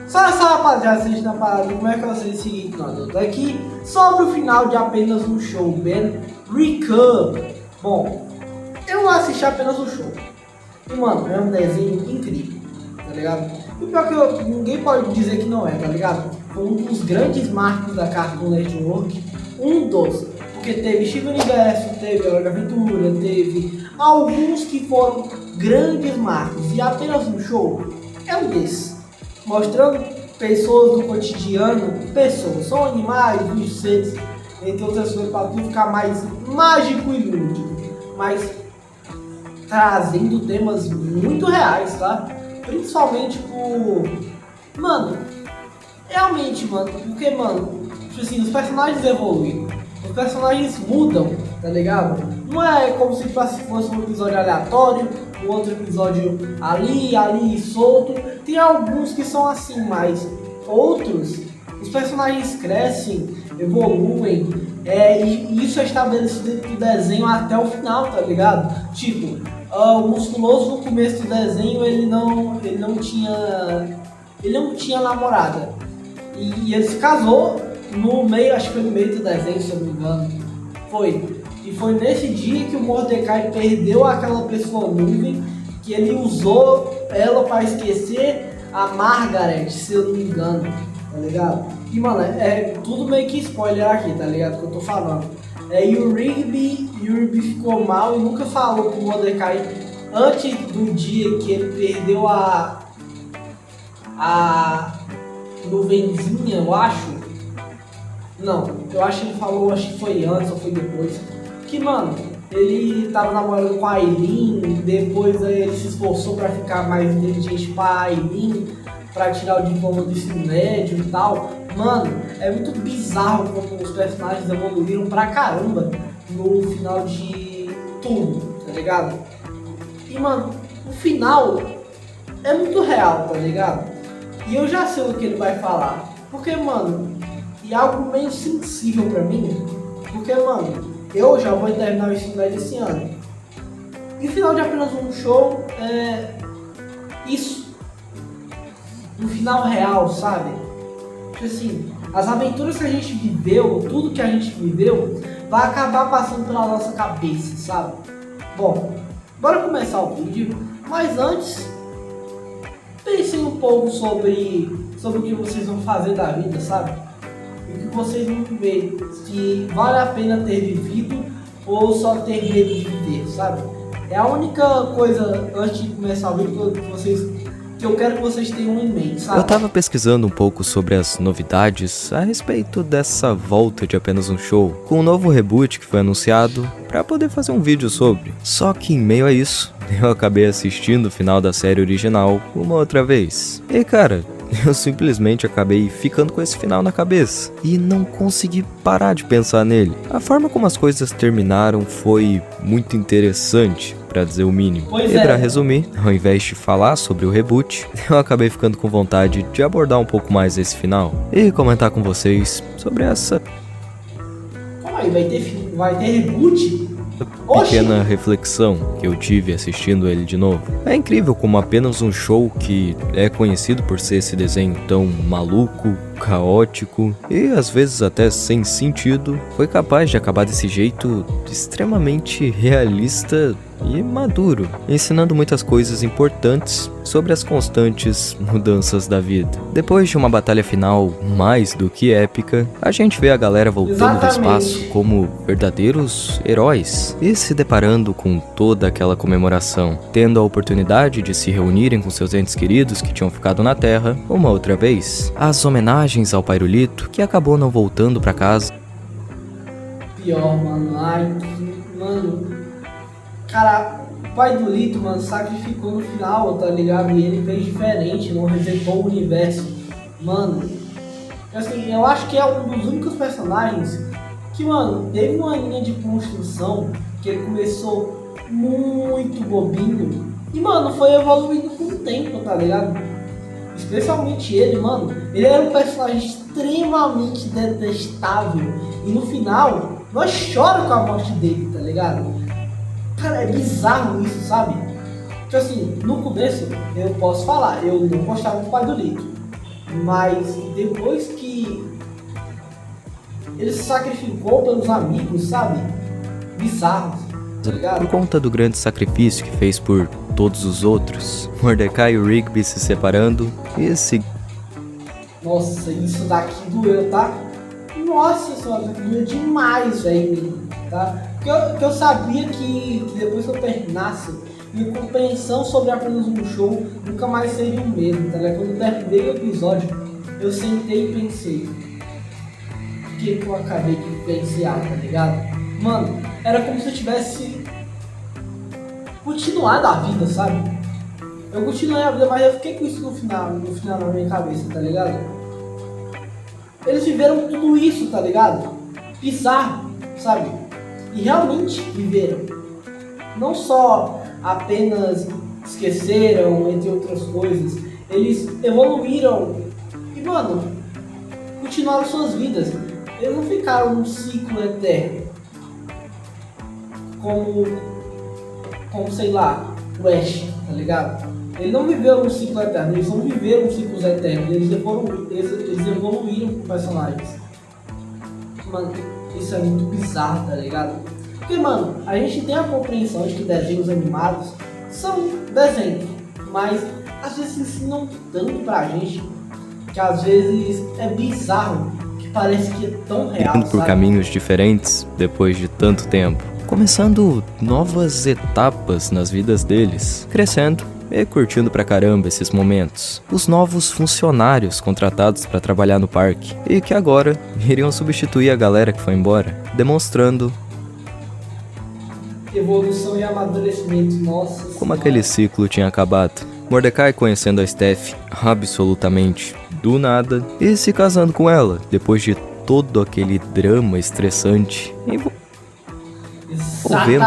Só essa rapaziada assiste na parada, como é que eu sei o seguinte, mano? Daqui sobre o final de apenas um show, Ben Recap. Bom, eu assisti apenas um show. E, mano, é um desenho incrível, tá ligado? E o pior que ninguém pode dizer que não é, tá ligado? Foi um dos grandes marcos da Cartoon Network, um dos. Porque teve Steven Universo, teve Hora de Aventura, teve alguns que foram grandes marcos. E apenas um show é um desses. Mostrando pessoas do cotidiano, pessoas, são animais, bichos, seres, entre outras coisas, para tudo ficar mais mágico e lúdico. Mas trazendo temas muito reais, tá? Principalmente por... Mano, realmente, mano, porque, mano, tipo assim, os personagens evoluem, os personagens mudam, tá ligado? Não é como se fosse um episódio aleatório, um outro episódio ali, solto. Tem alguns que são assim, mas outros, os personagens crescem, evoluem, e isso é estabelecido dentro do desenho até o final, tá ligado? Tipo, o Musculoso no começo do desenho, ele não tinha namorada. E ele se casou no meio, acho que foi no meio do desenho, se eu não me engano. E foi nesse dia que o Mordecai perdeu aquela pessoa nuvem, que ele usou ela para esquecer a Margaret, se eu não me engano, tá ligado? E, mano, é tudo meio que spoiler aqui, tá ligado? Que eu tô falando. E o Rigby ficou mal e nunca falou pro Mordecai antes do dia que ele perdeu a nuvenzinha, eu acho. Não, eu acho que ele falou, acho que foi antes ou foi depois. Que, mano, ele tava namorando com a Aileen, depois aí ele se esforçou pra ficar mais inteligente pra Aileen, pra tirar o diploma do ensino médio e tal. Mano, é muito bizarro como os personagens evoluíram pra caramba no final de tudo, tá ligado? E, mano, o final é muito real, tá ligado? E eu já sei o que ele vai falar. Porque, mano, e algo meio sensível pra mim, porque, mano, eu já vou terminar o ensino médio esse ano. E o final de apenas um show é isso. Um final real, sabe? Tipo assim, as aventuras que a gente viveu, tudo que a gente viveu, vai acabar passando pela nossa cabeça, sabe? Bom, bora começar o vídeo, mas antes, pensem um pouco sobre o que vocês vão fazer da vida, sabe? E o que vocês vão ver, se vale a pena ter vivido ou só ter medo de viver, sabe? É a única coisa, antes de começar o vídeo, que eu quero que vocês tenham em mente, sabe? Eu tava pesquisando um pouco sobre as novidades a respeito dessa volta de apenas um show, com um novo reboot que foi anunciado, pra poder fazer um vídeo sobre. Só que em meio a isso, eu acabei assistindo o final da série original uma outra vez. E cara, eu simplesmente acabei ficando com esse final na cabeça e não consegui parar de pensar nele. A forma como as coisas terminaram foi muito interessante, pra dizer o mínimo. Pois e é. pra resumir, ao invés de falar sobre o reboot, eu acabei ficando com vontade de abordar um pouco mais esse final e comentar com vocês sobre essa Calma aí, vai ter reboot? Oxi! pequena reflexão que eu tive assistindo ele de novo. É incrível como apenas um show que é conhecido por ser esse desenho tão maluco, caótico e às vezes até sem sentido, foi capaz de acabar desse jeito extremamente realista e maduro, ensinando muitas coisas importantes sobre as constantes mudanças da vida. Depois de uma batalha final mais do que épica, a gente vê a galera voltando do espaço como verdadeiros heróis e se deparando com toda aquela comemoração, tendo a oportunidade de se reunirem com seus entes queridos que tinham ficado na Terra uma outra vez. As homenagens ao Pairulito, que acabou não voltando pra casa. Pior, mano. Ai, mano. Cara, o pai do Lito, mano, sacrificou no final, tá ligado? E ele fez diferente, não resetou o universo. Mano, assim, eu acho que é um dos únicos personagens que, mano, teve uma linha de construção que ele começou muito bobinho e, mano, foi evoluindo com o tempo, tá ligado? Especialmente ele, mano, ele era um personagem extremamente detestável e no final, nós choramos com a morte dele, tá ligado? Cara, é bizarro isso, sabe? Tipo assim, no começo, eu posso falar, eu não gostava do pai do Lito. Mas depois que ele se sacrificou pelos amigos, sabe? Bizarros, tá ligado? Por conta do grande sacrifício que fez por todos os outros, Mordecai e o Rigby se separando e Nossa, isso daqui doeu, tá? Nossa senhora, isso aqui doeu demais, velho, tá? Porque eu sabia que depois que eu terminasse, minha compreensão sobre apenas um show nunca mais seria o mesmo, tá ligado? Quando eu terminei o episódio, eu sentei e pensei, o que eu acabei de vivenciar, tá ligado? Mano, era como se eu tivesse continuado a vida, sabe? Eu continuei a vida, mas eu fiquei com isso no final na minha cabeça, tá ligado? Eles viveram tudo isso, tá ligado? Bizarro, sabe? E realmente viveram. Não só apenas esqueceram, entre outras coisas. Eles evoluíram e, mano, continuaram suas vidas. Eles não ficaram num ciclo eterno. Como sei lá, o Ash, tá ligado? Ele não viveu um ciclo eterno, eles não viveram ciclos eternos, eles evoluíram com personagens. Mano, isso é muito bizarro, tá ligado? Porque, mano, a gente tem a compreensão de que desenhos animados são desenhos, mas às vezes ensinam tanto pra gente que às vezes é bizarro, que parece que é tão real, indo por caminhos diferentes depois de tanto tempo, começando novas etapas nas vidas deles, crescendo e curtindo pra caramba esses momentos. Os novos funcionários contratados pra trabalhar no parque e que agora iriam substituir a galera que foi embora, demonstrando evolução e amadurecimento, nossa como senhora. aquele ciclo tinha acabado. Mordecai conhecendo a Steph absolutamente do nada e se casando com ela depois de todo aquele drama estressante envolvendo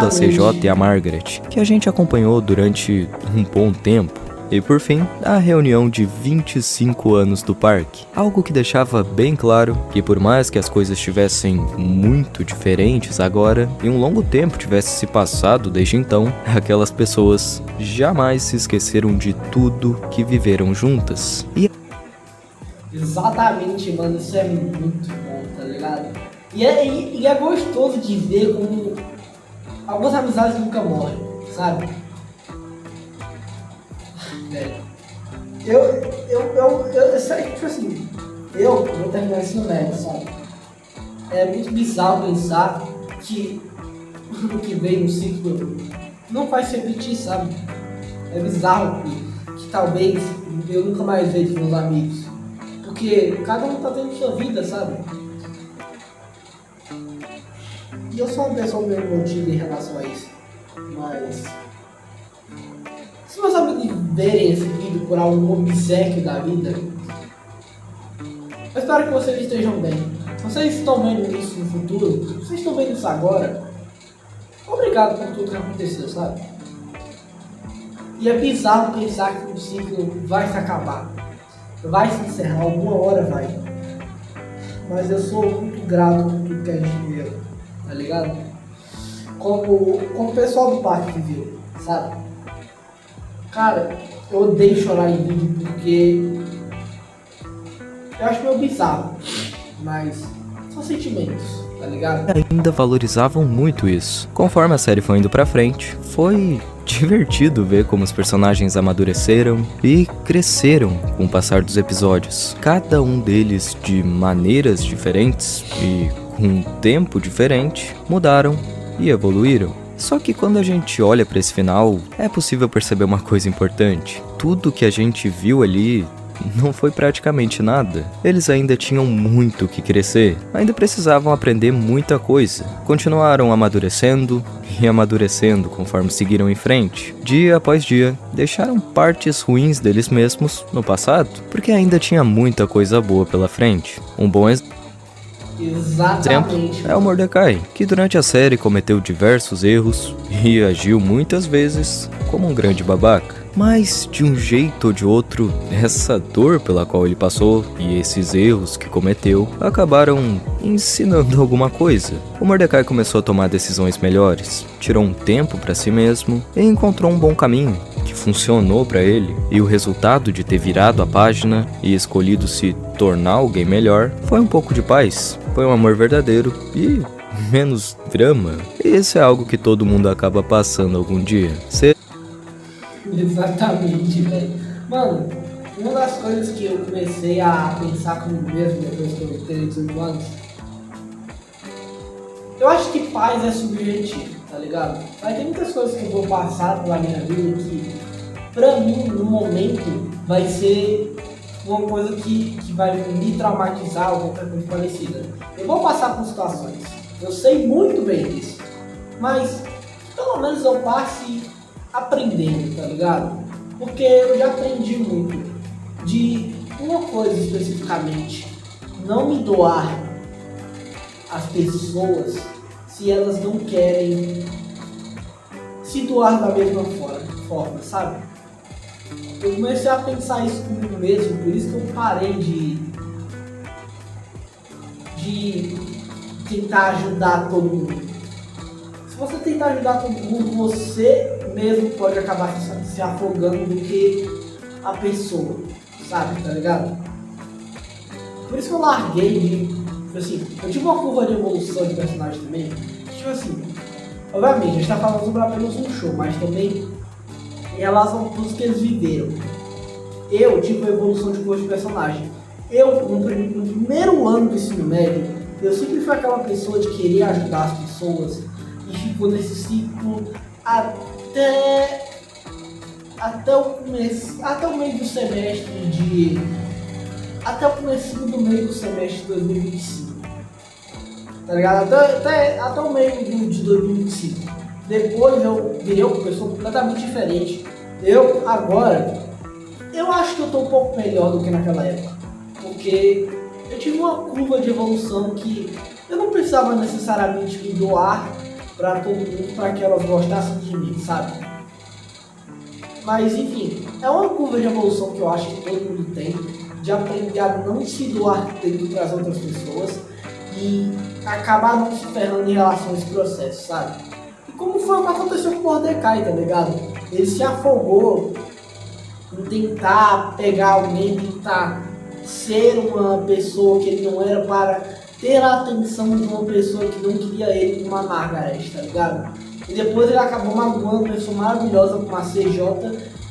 a CJ e a Margaret, que a gente acompanhou durante um bom tempo. E por fim, a reunião de 25 anos do parque. Algo que deixava bem claro que por mais que as coisas estivessem muito diferentes agora, e um longo tempo tivesse se passado desde então, aquelas pessoas jamais se esqueceram de tudo que viveram juntas. Exatamente, mano, isso é muito bom, tá ligado? E é gostoso de ver como algumas amizades nunca morrem, sabe? Velho, eu sei que, tipo assim, eu vou terminar o ensino médio, sabe? É muito bizarro pensar que o que vem no ciclo não vai se repetir, sabe? É bizarro que talvez eu nunca mais veja meus amigos, porque cada um tá tendo sua vida, sabe? E eu sou uma pessoa meio emotiva em relação a isso, mas se meus amigos verem esse vídeo por algum obséquio da vida, eu espero que vocês estejam bem. Se vocês estão vendo isso no futuro, se vocês estão vendo isso agora, obrigado por tudo que aconteceu, sabe? E é bizarro pensar que o ciclo vai se acabar, vai se encerrar, alguma hora vai. Mas eu sou muito grato por tudo que a gente viveu, tá ligado? Como o pessoal do parque viveu, sabe? Cara, eu odeio chorar em vídeo porque eu acho meio bizarro, mas são sentimentos, tá ligado? Ainda valorizavam muito isso. Conforme a série foi indo pra frente, foi divertido ver como os personagens amadureceram e cresceram com o passar dos episódios. Cada um deles de maneiras diferentes e com um tempo diferente, mudaram e evoluíram. Só que quando a gente olha pra esse final, é possível perceber uma coisa importante. Tudo que a gente viu ali não foi praticamente nada. Eles ainda tinham muito que crescer, ainda precisavam aprender muita coisa. Continuaram amadurecendo e amadurecendo conforme seguiram em frente. Dia após dia, deixaram partes ruins deles mesmos no passado, porque ainda tinha muita coisa boa pela frente. Um bom exemplo é o Mordecai, que durante a série cometeu diversos erros e agiu muitas vezes como um grande babaca. Mas, de um jeito ou de outro, essa dor pela qual ele passou e esses erros que cometeu acabaram ensinando alguma coisa. O Mordecai começou a tomar decisões melhores, tirou um tempo para si mesmo e encontrou um bom caminho. que funcionou pra ele, e o resultado de ter virado a página e escolhido se tornar alguém melhor foi um pouco de paz, foi um amor verdadeiro e menos drama. E isso é algo que todo mundo acaba passando algum dia. Exatamente, velho. Mano, uma das coisas que eu comecei a pensar comigo mesmo depois que eu tenho 18 anos, eu acho que paz é subjetivo, tá ligado? Vai ter muitas coisas que eu vou passar pela minha vida que, pra mim, no momento, vai ser uma coisa que vai me traumatizar ou qualquer coisa parecida. Eu vou passar por situações, eu sei muito bem disso, mas pelo menos eu passe aprendendo, tá ligado? Porque eu já aprendi muito de uma coisa especificamente, não me doar às pessoas se elas não querem se doar da mesma forma, sabe? Eu comecei a pensar isso comigo mesmo, por isso que eu parei de tentar ajudar todo mundo. Se você tentar ajudar todo mundo, você mesmo pode acabar se afogando do que a pessoa, sabe, tá ligado? Por isso que eu larguei de, assim, eu tive uma curva de evolução de personagem também, tipo assim, obviamente, a gente tá falando sobre apenas um show, mas também em relação a tudo que eles viveram. Eu tive uma evolução de curva de personagem. Eu, no primeiro ano do ensino médio, eu sempre fui aquela pessoa de querer ajudar as pessoas e ficou nesse ciclo até o meio do semestre até o começo do meio do semestre de 2025, tá ligado? Até o meio de 2025. Depois eu virei uma pessoa completamente diferente. Eu acho que eu tô um pouco melhor do que naquela época, porque eu tive uma curva de evolução que eu não precisava necessariamente me doar pra todo mundo, pra que elas gostassem de mim, sabe? Mas enfim, é uma curva de evolução que eu acho que todo mundo tem, de aprender a não se doar tanto para as outras pessoas e acabar não se ferrando em relação a esse processo, sabe? E como foi o que aconteceu com o Mordecai, tá ligado? Ele se afogou em tentar pegar alguém, tentar ser uma pessoa que ele não era para ter a atenção de uma pessoa que não queria ele como a Margaret, tá ligado? E depois ele acabou magoando uma pessoa maravilhosa como a CJ,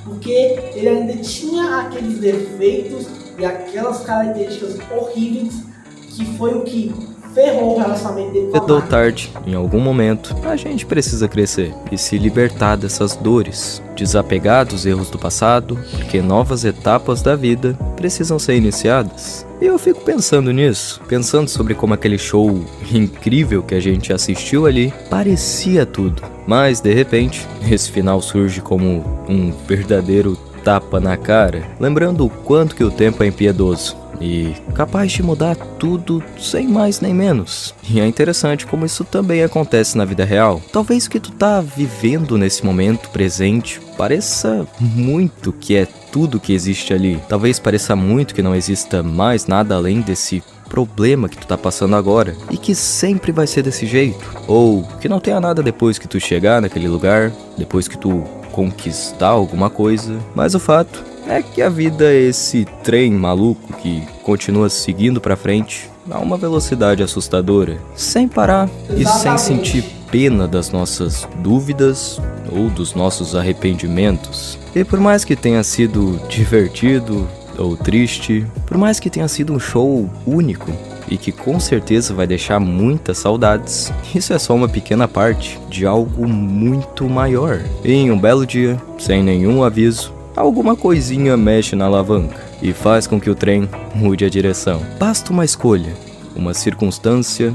porque ele ainda tinha aqueles defeitos e aquelas características horríveis que foi o que ferrou o relacionamento dele com a Cedo ou Margaret. tarde, em algum momento, a gente precisa crescer e se libertar dessas dores, desapegar dos erros do passado, porque novas etapas da vida precisam ser iniciadas. E eu fico pensando nisso, pensando sobre como aquele show incrível que a gente assistiu ali parecia tudo, mas de repente, esse final surge como um verdadeiro tapa na cara, lembrando o quanto que o tempo é impiedoso e capaz de mudar tudo sem mais nem menos. E é interessante como isso também acontece na vida real. Talvez o que tu tá vivendo nesse momento presente pareça muito que é tudo que existe ali. Talvez pareça muito que não exista mais nada além desse problema que tu tá passando agora e que sempre vai ser desse jeito. Ou que não tenha nada depois que tu chegar naquele lugar, depois que tu conquistar alguma coisa. Mas o fato é que a vida é esse trem maluco que continua seguindo pra frente a uma velocidade assustadora, sem parar e sem sentir pena das nossas dúvidas ou dos nossos arrependimentos. E por mais que tenha sido divertido ou triste, por mais que tenha sido um show único e que com certeza vai deixar muitas saudades, isso é só uma pequena parte de algo muito maior. E em um belo dia, sem nenhum aviso, alguma coisinha mexe na alavanca e faz com que o trem mude a direção. Basta uma escolha, uma circunstância,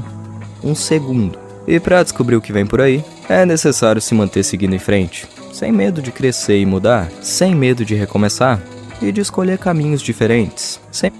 um segundo. E para descobrir o que vem por aí, é necessário se manter seguindo em frente, sem medo de crescer e mudar, sem medo de recomeçar e de escolher caminhos diferentes, sem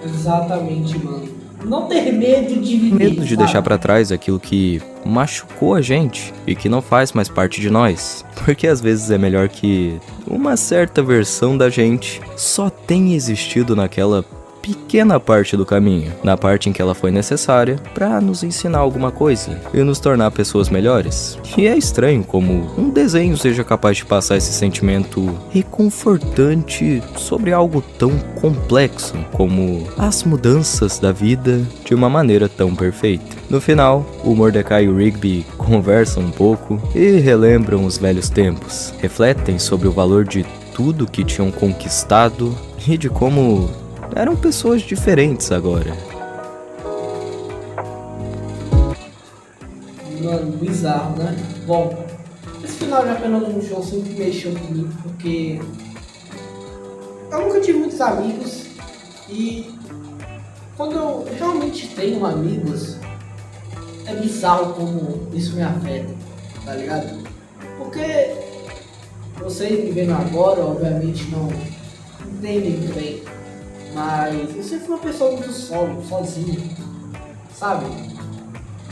Exatamente, mano. Não ter medo de viver, medo de sabe? deixar pra trás aquilo que machucou a gente e que não faz mais parte de nós. Porque às vezes é melhor que uma certa versão da gente só tenha existido naquela pequena parte do caminho, na parte em que ela foi necessária para nos ensinar alguma coisa e nos tornar pessoas melhores. E é estranho como um desenho seja capaz de passar esse sentimento reconfortante sobre algo tão complexo como as mudanças da vida de uma maneira tão perfeita. No final, o Mordecai e o Rigby conversam um pouco e relembram os velhos tempos, refletem sobre o valor de tudo que tinham conquistado e de como eram pessoas diferentes agora. Mano, bizarro, né? Bom, esse final de Apenas um Show sempre mexeu comigo, porque eu nunca tive muitos amigos e quando eu realmente tenho amigos, é bizarro como isso me afeta, tá ligado? Porque vocês me vendo agora, obviamente não entendem muito bem, mas eu sempre fui uma pessoa muito sozinha, sabe?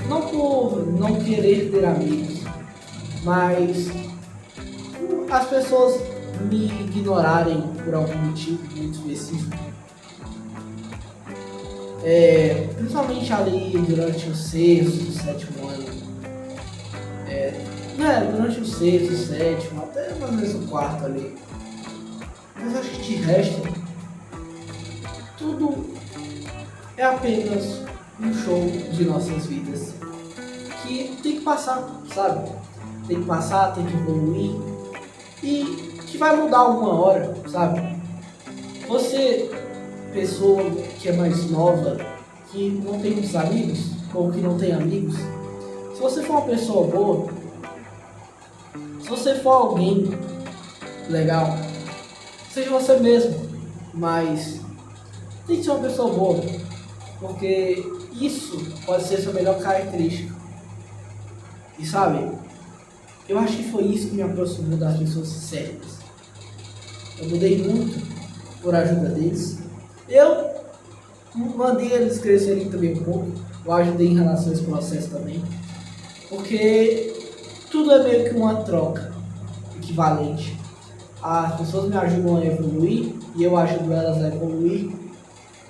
Não por não querer ter amigos, mas as pessoas me ignorarem por algum motivo muito específico. Principalmente ali durante o sexto, sétimo ano. Durante o sexto, sétimo, até mais ou menos o quarto ali. Mas acho que de resto, tudo é apenas um show de nossas vidas que tem que passar, sabe? Tem que passar, tem que evoluir e que vai mudar alguma hora, sabe? Você, pessoa que é mais nova, que não tem muitos amigos ou que não tem amigos, se você for uma pessoa boa, se você for alguém legal, seja você mesmo, mas tem que ser uma pessoa boa, porque isso pode ser sua melhor característica. E sabe, eu acho que foi isso que me aproximou das pessoas sérias. Eu mudei muito por ajuda deles. Eu mandei eles crescerem também um pouco. Eu ajudei em relação a esse processo também. Porque tudo é meio que uma troca equivalente. As pessoas me ajudam a evoluir e eu ajudo elas a evoluir.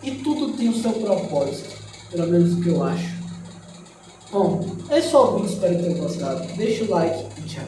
E tudo tem o seu propósito, pelo menos o que eu acho. Bom, é só o vídeo, espero que tenham gostado. Deixa o like e tchau.